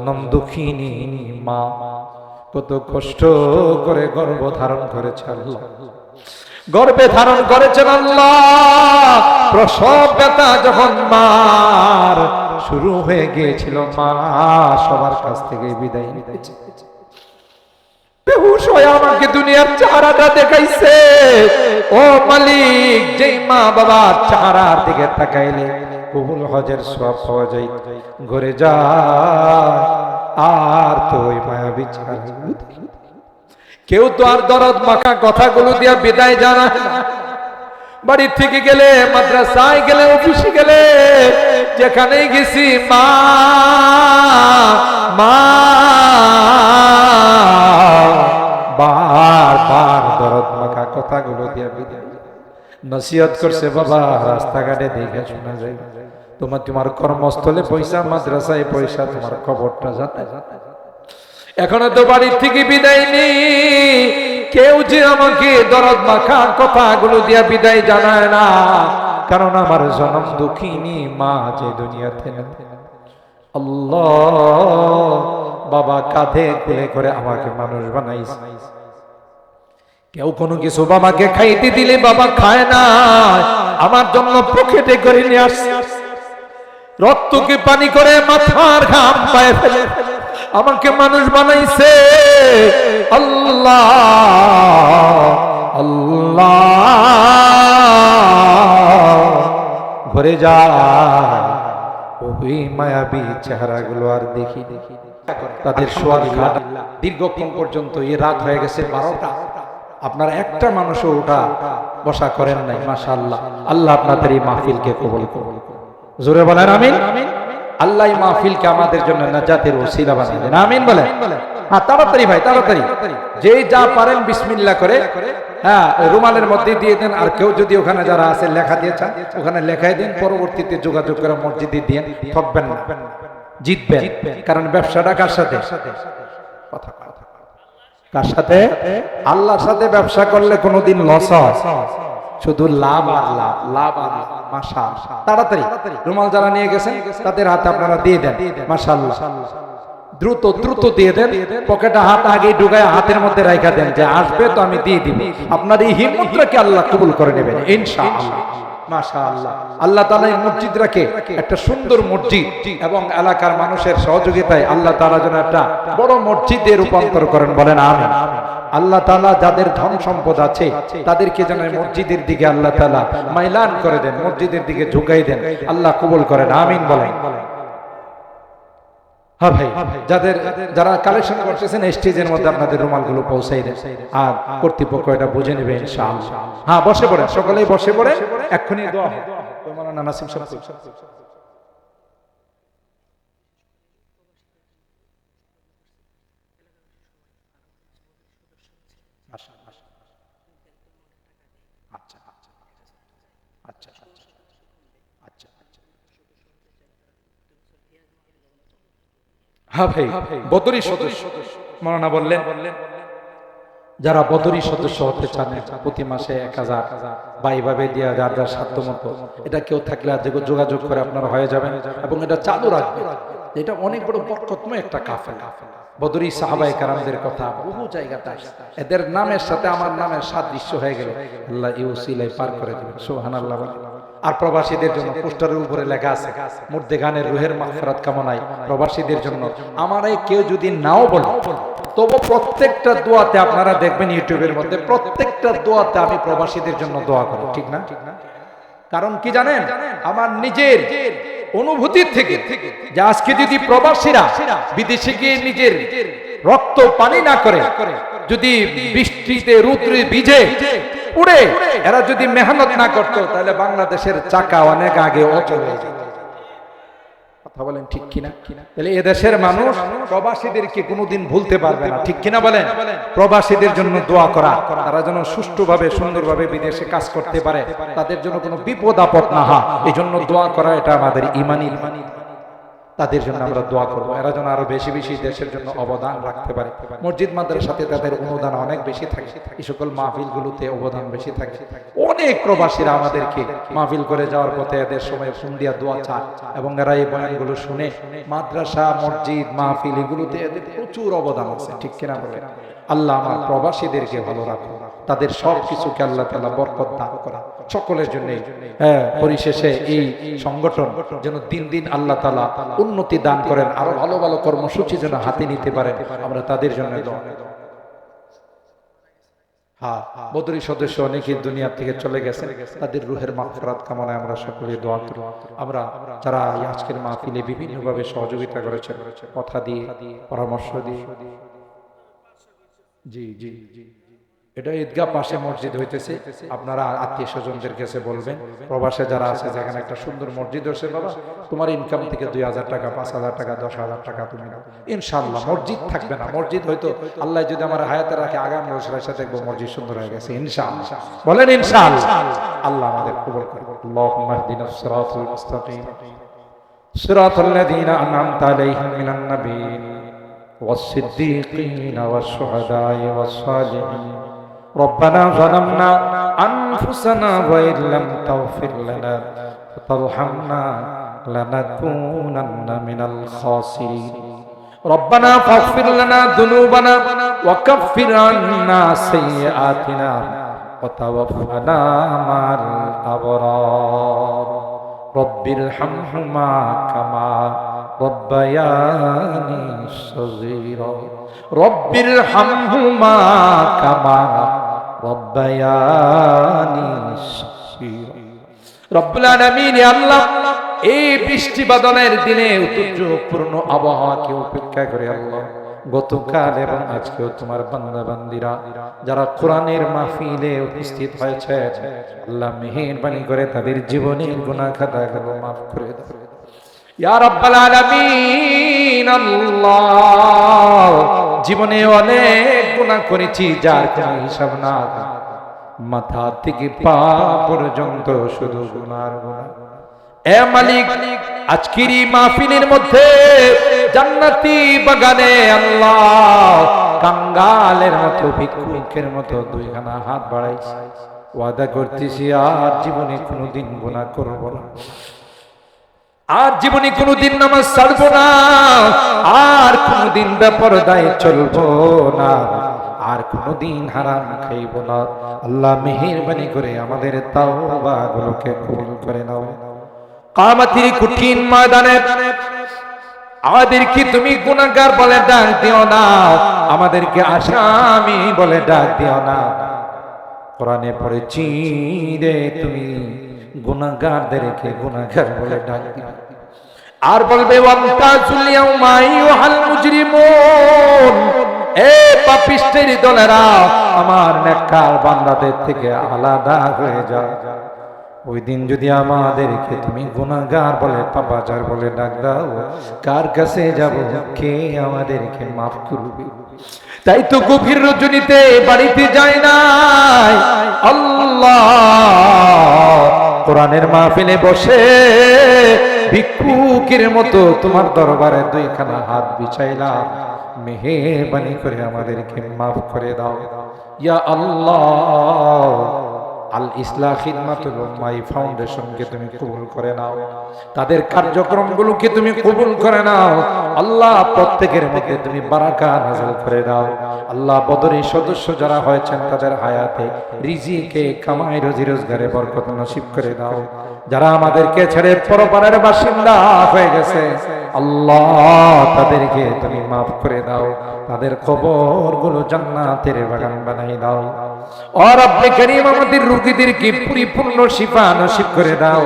জনম দুঃখিনী মা কত কষ্ট করে গর্ভ ধারণ করেছে আল্লাহ, গর্ভে ধারণ করেছেন আল্লাহ। প্রসব ব্যথা যখন মার শুরু হয়ে গিয়েছিল, মা সবার কাছ থেকে বিদায় নিতেছে। বেহুশ হয়ে আমাকে দুনিয়ার চেহারাটা দেখাইছে। ও মালিক, যেই মা বাবার চেহারার দিকে তাকাইলে কবুল হজের সওয়াব পাওয়া যায়, ঘরে যায় আর তো ওই মায়াবী চেহারা। কেউ তো আর দরদ মাখা কথাগুলো দিয়া বিদায় জানায় না। বাড়ি থেকে গেলে, মাদ্রাসায় গেলে, অফিসে গেলে, যেখানেই গেছি মা মা বারবার দরদ মাখা কথাগুলো দিয়া বিদায় নসিহত করছে। বাবা, রাস্তাঘাটে দেখে শোনা যায়, তোমার কর্মস্থলে পয়সা, মাদ্রাসায় পয়সা, তোমার খবরটা জানে। এখনো তো বাড়ির থেকে বিদায় নেই। কেউ যে আমাকে দরদ মাখা কথাগুলো দিয়া বিদায় জানায় না, কারণ আমার জনম দুঃখিনী মা যে দুনিয়াতে নেই। আল্লাহ, বাবা কাঁধে কোলে করে আমাকে মানুষ বানাইছে। কেউ কোনো কিছু বাবাকে খাইতে দিলে বাবা খায় না, আমার জন্য পকেটে করে নিয়ে আসছে। রক্তকে পানি করে মাথার ঘাম পায়ে ফেলে আমাকে মানুষ বানাইছে। আল্লাহ আল্লাহ, ঘরে যায় ওই মায়াবী চেহারাগুলো আর দেখি। তাদের শোয়ার ঘাট দীর্ঘক্ষণ পর্যন্ত, এই রাত হয়ে গেছে 12টা, আপনারা একটা মানুষও ওঠা বসা করেন নাই। মাশাআল্লাহ, আল্লাহ আপনাদের এই মাহফিলকে কবুল করুন। জোরে বলেন আমিন। আল্লাহ এই মাহফিলকে আমাদের জন্য নাজাতের ওসিলা বানিয়ে দেন, আমিন বলেন। হ্যাঁ, তাড়াতাড়ি ভাই, তাড়াতাড়ি যে যা পারেন বিসমিল্লাহ করে, হ্যাঁ, রুমালের মধ্যে দিয়ে দেন। আর কেউ যদি ওখানে যারা আছে লেখা দিয়েছেন, ওখানে লেখাই দেন। পরবর্তীতে যোগাযোগ করে মসজিদে দিয়ে ঠকবেন না, জিতবেন। কারণ ব্যবসাটা কার সাথে? কথা কার সাথে? আল্লাহর সাথে। ব্যবসা করলে কোনোদিন লস হয়, শুধু লাভ আর লাভ, লাভ আর লাভ। মাশাআল্লাহ, তাড়াতাড়ি রুমাল যারা নিয়ে গেছেন তাদের হাতে আপনারা দিয়ে দেন। মাশাআল্লাহ, দ্রুত দ্রুত দিয়ে দেন। পকেটে হাত আগেই ঢুকায় হাতের মধ্যে রাখা দেন, যে আসবে তো আমি দিয়ে দিব। আপনার এই হিম্মতটাকে আল্লাহ কবুল করে নেবেন ইনশাআল্লাহ। মাশাআল্লাহ, আল্লাহ তাআলা এই মসজিদটাকে একটা সুন্দর মসজিদ এবং এলাকার মানুষের সহযোগিতায় আল্লাহ তাআলা যেন একটা বড় মসজিদে রূপান্তর করেন, বলেন আমিন। আল্লাহ তাআলা যাদের ধন সম্পদ আছে তাদেরকে যেন মসজিদের দিকে আল্লাহ তাআলা মাইলান করে দেন, মসজিদের দিকে ঝুঁকাই দেন। আল্লাহ কবুল করেন, আমিন বলেন। হ্যাঁ ভাই, যারা কালেকশন করতেছেন স্টেজের মধ্যে আপনাদের রুমালগুলো পৌঁছাই দেন, আর কর্তৃপক্ষ এটা বুঝে নেবে ইনশাআল্লাহ। হ্যাঁ, বসে পড়েন, সকলেই বসে পড়ে, এক্ষুনি দোয়া হবে। মাওলানা নাসিম সাহেব, হ্যাঁ ভাই, বদরি সদস্য মাওলানা বললেন, যারা বদরি সদস্য হতে চান প্রতি মাসে 1000 বা এইভাবে দিয়ে যার যার সাধ্য মতো, এটা কেউ থাকলে যোগাযোগ করে আপনারা হয়ে যাবেন এবং এটা চালু রাখবেন। এটা অনেক বড় বরকতময় একটা কাফেলা। বদরি সাহাবায়ে কেরামদের কথা বহু জায়গাতে, এদের নামের সাথে আমার নামের সাদৃশ্য হয়ে গেল, আল্লাহ এই উসিলায় পার করে দিবেন। সুবহানাল্লাহ। আর প্রবাসীদের জন্য পোস্টারের উপরে লেখা আছে, মুর্দেগানের রুহের মাগফিরাত কামনায় প্রবাসীদের জন্য। আমার এই কেউ যদি নাও বলে, তবু প্রত্যেকটা দোয়াতে আপনারা দেখবেন ইউটিউবের মধ্যে, প্রত্যেকটা দোয়াতে আমি প্রবাসীদের জন্য দোয়া করি, ঠিক না? কারণ কি জানেন, আমার নিজের অনুভূতির থেকে, যে আজকে যদি প্রবাসীরা বিদেশে গিয়ে নিজের রক্ত পানি না করে, যদি বৃষ্টিতে রৌদ্রে ভিজে পুড়ে এরা যদি মেহনত না করতো, তাহলে বাংলাদেশের চাকা অনেক আগে অচল হয়ে যেত। কথা বলেন ঠিক কিনা? তাহলে এদেশের মানুষ প্রবাসীদেরকে কোনোদিন ভুলতে পারবে না, ঠিক কিনা বলেন? প্রবাসীদের জন্য দোয়া করা, তারা যেন সুষ্ঠুভাবে সুন্দরভাবে বিদেশে কাজ করতে পারে, তাদের জন্য কোনো বিপদ আপদ না হয়, এই জন্য দোয়া করা, এটা আমাদের ঈমানি। তাদের জন্য আমরা দোয়া করব, এরা যেন আরো বেশি বেশি দেশের জন্য অবদান রাখতে পারে। মসজিদ মাদ্রাসাতে তাদের অনুদান অনেক বেশি থাকে, এই সকল মাহফিলগুলোতে অবদান বেশি থাকে। অনেক প্রবাসীরা আমাদেরকে মাহফিল করে যাওয়ার পথে এদের সময় ফোন দিয়া দোয়া চায়, এবং এরা এই বয়ানগুলো শুনে মাদ্রাসা মসজিদ মাহফিল এগুলোতে এদের প্রচুর অবদান আছে, ঠিক কিনা বলে? আল্লাহ আমার প্রবাসীদেরকে ভালো রাখো, তাদের সব কিছুকে আল্লাহ তাআলা বরকত দান করা সকলের জন্য। পরিশেষে এই সংগঠন যেন দিন দিন আল্লাহ তাআলা উন্নতি দান করেন, আরো ভালো ভালো কর্মসূচি যেন হাতে নিতে পারেন, আমরা তাদের জন্য দোয়া। হ্যাঁ, বদরি সদস্য অনেকে দুনিয়া থেকে চলে গেছেন, তাদের রুহের মাগফিরাত কামনায় আমরা সকলে দোয়া করি। আমরা যারা আজকের মাহফিলে বিভিন্নভাবে সহযোগিতা করেছেন, কথা দিয়ে, পরামর্শ দিয়ে। জি জি জি, এটা ঈদগাহ পাশে মসজিদ হইতেছে, আপনারা আত্মীয় স্বজনদের কাছে বলবেন, প্রবাসে যারা আছে, যেখানে একটা সুন্দর মসজিদ হচ্ছে, বাবা তোমার ইনকাম থেকে 2000 টাকা, 5000 টাকা, 10,000 টাকা তুমি দাও, ইনশাআল্লাহ মসজিদ থাকবে না। মসজিদ হয়তো আল্লাহ যদি আমার হায়াতে রাখে, আগামী বছর এসে দেখবো মসজিদ সুন্দর হয়ে গেছে, ইনশাআল্লাহ। বলেন ইনশাআল্লাহ। আল্লাহ আমাদের কবুল করুন। আল্লাহুম্মা ইহদিনাস সিরাতাল মুস্তাকিম সিরাতাল লাযীনা আন'আমতা আলাইহিম মিনান নাবিয়্যিন ওয়াস-সিদ্দীকিন ওয়াশ-শুহাদা'i ওয়াস-সালিহিন। ربنا ظلمنا أنفسنا وإن لم تغفر لنا وترحمنا لنكونن من الخاسرين ربنا فاغفر لنا ذنوبنا وكفر عنا سيئاتنا وتوفنا مع الأبرار رب ارحمهما كما ربياني صغيرا رب ارحمهما كما ربياني صغيرا রব্বুল আলামিন। আল্লাহ এই বৃষ্টি বাদলের দিনে ঐতিহ্যপূর্ণ আবহাওয়াকে উপেক্ষা করে আল্লাহ গতকাল এবং আজকেও তোমার বান্দা বান্দিরা যারা কোরআনের মাহফিলে উপস্থিত হয়েছে, আল্লাহ মেহেরবানি করে তাদের জীবনের গুনাহ খাতাগুলো মাফ করে দাও ইয়া রাব্বাল আলামিন। আল্লাহ জীবনে অনেক গুনাহ করেছি যার কোনো হিসাব না, মাথা থেকে পা পর্যন্ত শুধু গুনার গুনাহ। এ মালিক, আজকের এই মাহফিলের মধ্যে জান্নাতি বাগানে আল্লাহ কাঙ্গালের মতো ভিক্ষুকের মতো দুইখানা হাত বাড়াইছি, ওয়াদা করতেছি আর জীবনে কোনোদিন গুনাহ করব না, আর জীবনে কোনোদিন নামাজ ছাড়বো না, আর কোনোদিন বেপরদায় চলবো না, আর কোনোদিন হারাম খাইব না। আল্লাহ মেহেরবানি করে আমাদের তাওবাগুলোকে কবুল করে নাও। কিয়ামতের কঠিন ময়দানে আমাদেরকে তুমি গুনাহগার বলে ডাক দিও না, আমাদেরকে আসামি বলে ডাক দিও না। কোরআনে পড়েছি রে তুমি গুনাহগারদেরকে গুনাহগার বলে ডাক দিও, আর বলবে ওয়ান্তাজুল ইয়াউমা আইয়ুহাল মুজরিমুন, এ পাপিষ্টের দলেরা আমার নেককার বান্দাদের থেকে আলাদা হয়ে যাও। ওই দিন যদি আমাদেরকে তুমি গুনাহগার বলে পাপাচার বলে ডাক দাও, কার কাছে যাব, কে আমাদেরকে মাফ করবে? তাই তো গভীর রজনীতে বাড়িতে যায় নাই, আল্লাহ কোরআনের মাহফিলে বসে ভিক্ষুকের মতো তোমার দরবারে দুইখানা হাত বিছাইলাম, মেহেরবানি করে আমাদেরকে মাফ করে দাও ইয়া আল্লাহ। আল ইসলাহ খিদমাতুল উম্মাহ ফাউন্ডেশনকে তুমি কবুল করে নাও, তাদের কার্যক্রমগুলোকে তুমি কবুল করে নাও আল্লাহ। প্রত্যেকের মধ্যে তুমি বারাকা নাযিল করে দাও আল্লাহ। বদরের সদস্য যারা হয়েছেন তাদের হায়াতে রিজিকে কামাই রুজি রোজগারে বরকত নসিব করে দাও। যারা আমাদেরকে ছেড়ে পরপারের বাসিন্দা হয়ে গেছে আল্লাহ, তাদেরকে তুমি মাফ করে দাও, তাদের কবরগুলো জান্নাতের বাগান বানাই দাও। ও রব্বে করিম, আমাদের রোগীদেরকে পরিপূর্ণ শিফা নসিব করে দাও,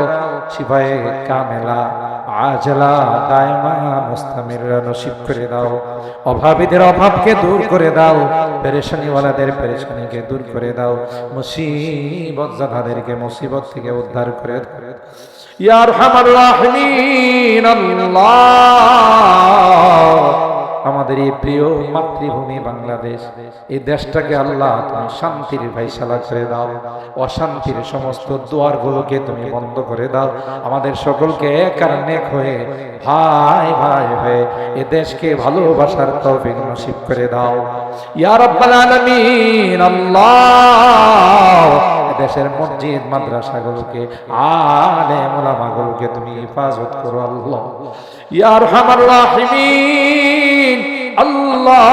শিফায়ে কামেলা আজলা দায়মা মুস্তামির নসিব করে দাও। অভাবীদের অভাবকে দূর করে দাও, পেরেশানিওয়ালাদের পেরেশানিকে দূর করে দাও, মুসিবত জাদাদেরকে মুসিবত থেকে উদ্ধার করে দাও ইয়া আরহামার রাহিমিন। আল্লাহ আমাদের এই প্রিয় মাতৃভূমি বাংলাদেশ, এই দেশটাকে আল্লাহ তুমি শান্তির ফায়সালা করে দাও, অশান্তির সমস্ত দুয়ারগুলোকে তুমি বন্ধ করে দাও। আমাদের সকলকে এক আর নেক হয়ে ভাই ভাই হয়ে এই দেশকে ভালোবাসার তৌফিক নসিব করে দাও ইয়া রাব্বাল আলামিন। আল্লাহ দেশের মসজিদ মাদ্রাসাগুলোকে আলেম ওলামাগুলোকে তুমি হেফাজত করো আল্লাহ ইয়া আরহামার রাহিমিন। আল্লাহ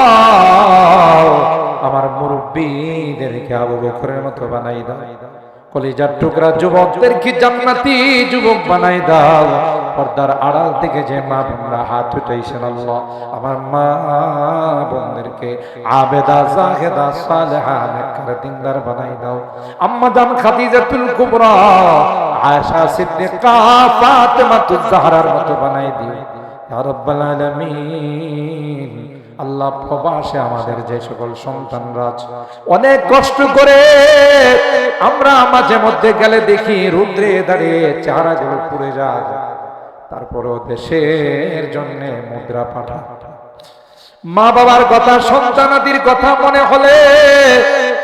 আমার মুরব্বিদেরকে আবু বকরের মতো বানাই দাও, কলিজার টুকরা যুবকদেরকে জান্নাতি যুবক বানাই দাও। পর্দার আড়াল থেকে যে মা বোনরা হাত উঠাইছেন আল্লাহ, আমার মা বোনদেরকে আবেদা জাহেদা সালেহা নেককার দিনদার বানাই দাও। আম্মা জান খাদিজাতুল কুবরা, আয়েশা সিদ্দিকা, ফাতেমাতুজ জাহরার মতো বানাই দিও ইয়া রাব্বাল আলামিন। আল্লাহ প্রবাসে আমাদের যে সকল সন্তানরা অনেক কষ্ট করে, আমরা মাঝে মধ্যে গেলে দেখি রুদ্রে দাঁড়িয়ে চেহারাগুলো পুড়ে যায়, তারপরেও দেশের জন্য মুদ্রা পাঠা। মা বাবার কথা সন্তানাদির কথা মনে হলে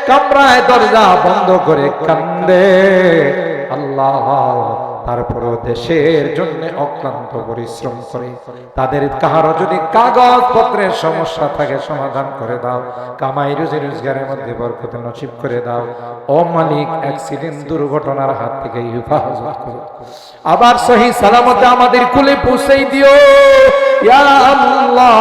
কামরায় দরজা বন্ধ করে কান্দে আল্লাহ, তারপরেও দেশের জন্য অক্লান্ত পরিশ্রম করে। তাদের কারো যদি কাগজ পত্রের সমস্যা থাকে সমাধান করে দাও, কামাই রুজি রোজগারের মধ্যে বরকত নসিব করে দাও। ও মালিক, অ্যাক্সিডেন্ট দুর্ঘটনার হাত থেকে হেফাজত করো, আবার সহি সালামতে আমাদের কুলে পৌঁছাই দিও ইয়া আল্লাহ।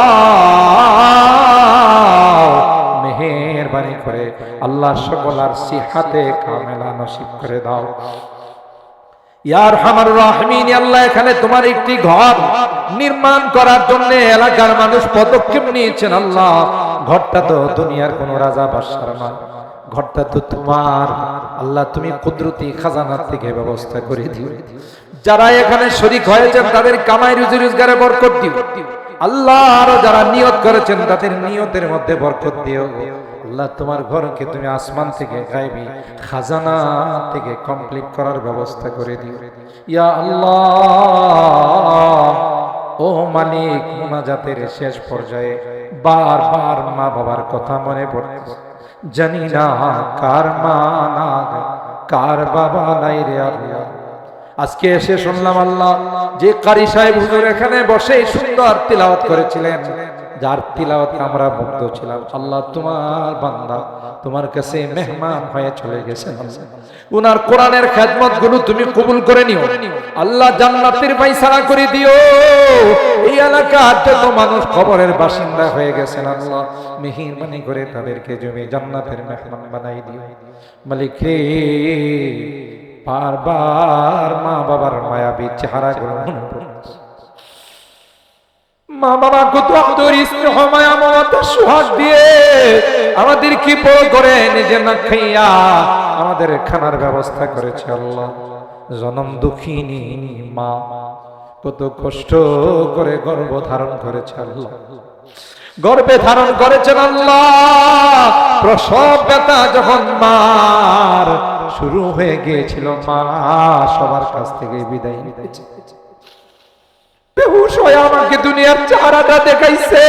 মেহেরবানি করে আল্লাহ সকলার সিহাতে কামেলা নসিব করে দাও ইয়া আরহামার রাহিমিন। আল্লাহ এখানে তোমার একটি ঘর নির্মাণ করার জন্য এলাকার মানুষ পদক্ষেপ নিয়েছেন আল্লাহ। ঘরটা তো দুনিয়ার কোন রাজা বাদশার না, ঘরটা তো তোমার আল্লাহ, তুমি কুদরতি খাজানা থেকে ব্যবস্থা করে দিও। যারা এখানে শরীক হয়েছেন তাদের কামাই রুজি রোজগারে বরকত দিও আল্লাহ। আরো যারা নিয়ত করেছেন তাদের নিয়তের মধ্যে বরকত দিও আল্লাহ। তোমার ঘরকে তুমি আসমান থেকে গায়বী খাজানা থেকে কমপ্লিট করার ব্যবস্থা করে দিও ইয়া আল্লাহ। ও মালিক, মুনাজাতের শেষ পর্যায়ে বারবার মা বাবার কথা মনে পড়ে, জানি না কার মা না কার বাবা নাই রে আল্লাহ। আজকে এসে শুনলাম আল্লাহ যে কারি সাহেব হুজুর এখানে বসে সুন্দর তিলাওয়াত করেছিলেন, যার তিলাওয়াতে আমরা মুগ্ধ ছিলাম আল্লাহ, তোমার বান্দা তোমার কাছে মেহমান হয়ে চলে গেছেন। উনার কোরআনের খেদমত গুলো তুমি কবুল করে নিও আল্লাহ, জান্নাতের ফায়সালা করে দিও। এই এলাকার যত মানুষ কবরের বাসিন্দা হয়ে গেছেন আল্লাহ, মেহেরবানি করে তাদেরকে জমি জান্নাতের মেহমান বানাই দিও মালিক রে। বারবার মা বাবার মায়াবী চেহারা গুলো মনে পড়ছে, মা বাবা কত আদর স্নেহ মায়া মমতা সোহাগ দিয়ে আমাদের কি বড় করে নিজে না খাইয়া আমাদের খানার ব্যবস্থা করেছে আল্লাহ। জনম দুঃখিনী মা কত কষ্ট করে গর্ভ ধারণ করেছে আল্লাহ, গর্ভে ধারণ করেছেন আল্লাহ। প্রসব ব্যথা যখন মার শুরু হয়ে গিয়েছিল, মা সবার কাছ থেকে বিদায় নিতেছে, বেহুশ হয়ে আমাকে দুনিয়ার চেহারাটা দেখাইছে।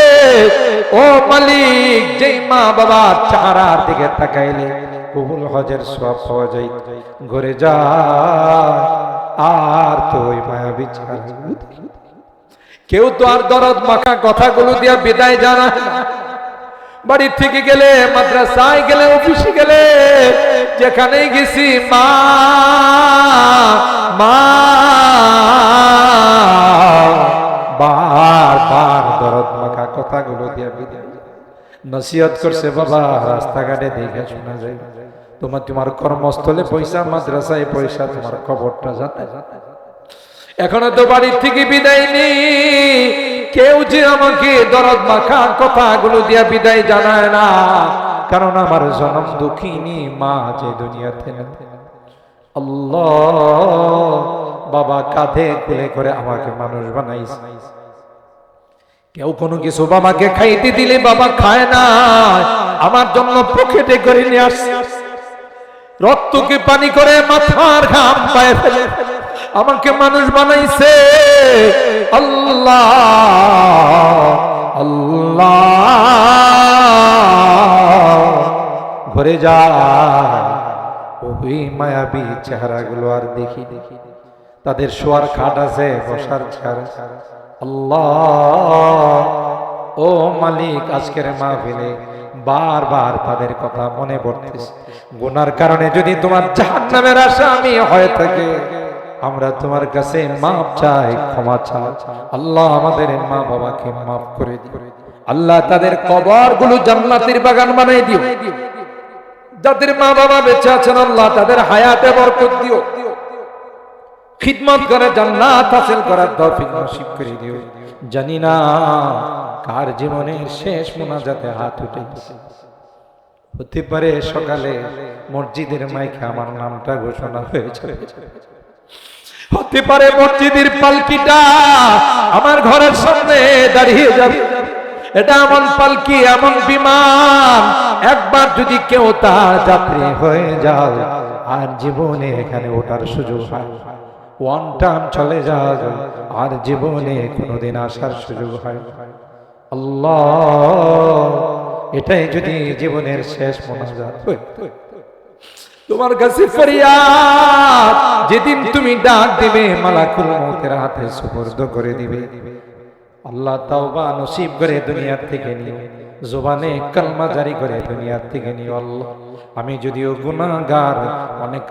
ও মালিক, যেই মা বাবার চেহারার দিকে তাকাইলে কবুল হজের সওয়াব পাওয়া যায়, ঘরে যায় আর তো ওই মায়াবী চেহারা। কেউ তো আর দরদ মাখা কথাগুলো দিয়া বিদায় জানায় না। বাড়ির থেকে গেলে, মাদ্রাসায় গেলে, অফিসে গেলে, যেখানেই গেছি মা মা বারবার দরদ মাখা কথাগুলো দিয়া বিদায় নসিহত করছে। বাবা, রাস্তাঘাটে দেখে শোনা যায়, তোমার কর্মস্থলে পয়সা, মাদ্রাসায় পয়সা, তোমার খবরটা জানে। এখনো তো বাড়ির থেকে বিদায় নেই, কেউ যে আমাকে দরদ মাখা কথাগুলো দিয়া বিদায় জানায় না, কারণ আমার জনম দুঃখিনী মা যে দুনিয়াতে নেই। আল্লাহ, বাবা কাঁধে কোলে করে আমাকে মানুষ বানাইছে। কেউ কোনো কিছু বাবাকে খাইতে দিলে বাবা খায় না, আমার জন্য পকেটে করে নিয়ে আসছে, রক্তকে পানি করে মাথার ঘাম পায়ে ফেলে আমাকে মানুষ বানাইছে। আল্লাহ, আল্লাহ ঘরে যায় ওই মায়াবী চেহারাগুলো আর দেখি তাদের শোয়ার খাট আছে বসার চেহারা আল্লাহ ও মালিক আজকের মাহফিলে বারবার তাদের কথা মনে পড়তেছে গুনার কারণে যদি তোমার জাহান্নামের আসামি হয়ে থাকে আমরা তোমার কাছে মাফ চাই ক্ষমা চাই আল্লাহ আমাদের মা বাবাকে মাফ করে দিও আল্লাহ তাদের কবরগুলো জান্নাতের বাগান বানাই দিও যাদের মা বাবা বেঁচে আছেন আল্লাহ তাদের হায়াতে বরকত দিও খিদমত করে জান্নাত হাসিল করার তৌফিক নসিব করে দিও জানি না কার জীবনের শেষ মোনাজাতে হাত উঠেছে হতে পারে সকালে মসজিদের মাইকে আমার নামটা ঘোষণা হয়েছে হতে পারে মসজিদের পালকিটা আমার ঘরের সামনে দাঁড়িয়ে যাবে এটা এমন পালকি এমন বিমান একবার যদি কেউ তার যাত্রী হয়ে যায় আর জীবনে এখানে ওঠার সুযোগ হয় ওয়ান টাইম চলে যায় আর জীবনে কোনোদিন আসার সুযোগ হয় আল্লাহ এটাই যদি জীবনের শেষ মোনাজাত হয় তোমার কাছে ফরিয়াদ যেদিন তুমি ডাক দিবে মালাকুল মউতের হাতে সুপর্দ করে দিবে আল্লাহ তাওবা নসিব করে দুনিয়ার থেকে নিও জবানে কালমা জারি করে দুনিয়ার থেকে নিও আল্লাহ আমি যদিও গুনাহগার অনেক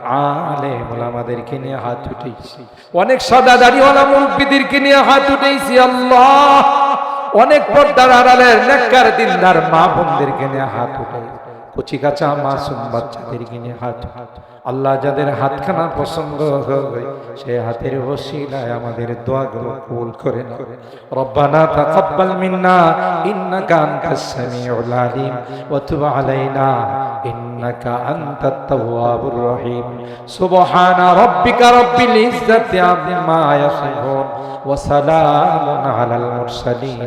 আলেম ওলামাদেরকে নিয়ে হাত উঠাইছি অনেক সাদা দাড়িওয়ালা মুরব্বিদেরকে নিয়ে হাত উঠাইছি আল্লাহ অনেক পর্দার আড়ালের নেককার দিনদার মা বোনদেরকে নিয়ে হাত উঠাইছি কচি কাঁচা মাসুম বাচ্চাদেরকে নিয়ে হাত আল্লাহ যাদের হাতখানা পছন্দ হবে সেই হাতের ওসিলায় আমাদের দোয়াগুলো কবুল করে নাও রব্বানা তাকাব্বাল মিন্না ইন্নাকা আনতাস সামিউল আলিম ওয়া তুব আলাইনা ইন্নাকা আনতাত তাওয়াবুর রহিম সুবহানা রাব্বিকা রাব্বিল ইজ্জাতি আম্মা ইয়াসিফুন ওয়া সালামুন আলাল মুরসালিন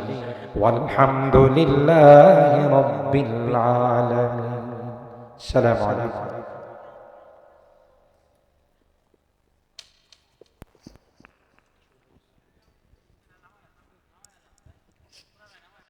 ওয়ালহামদুলিল্লাহি রাব্বিল আলামিন আসসালামু আলাইকুম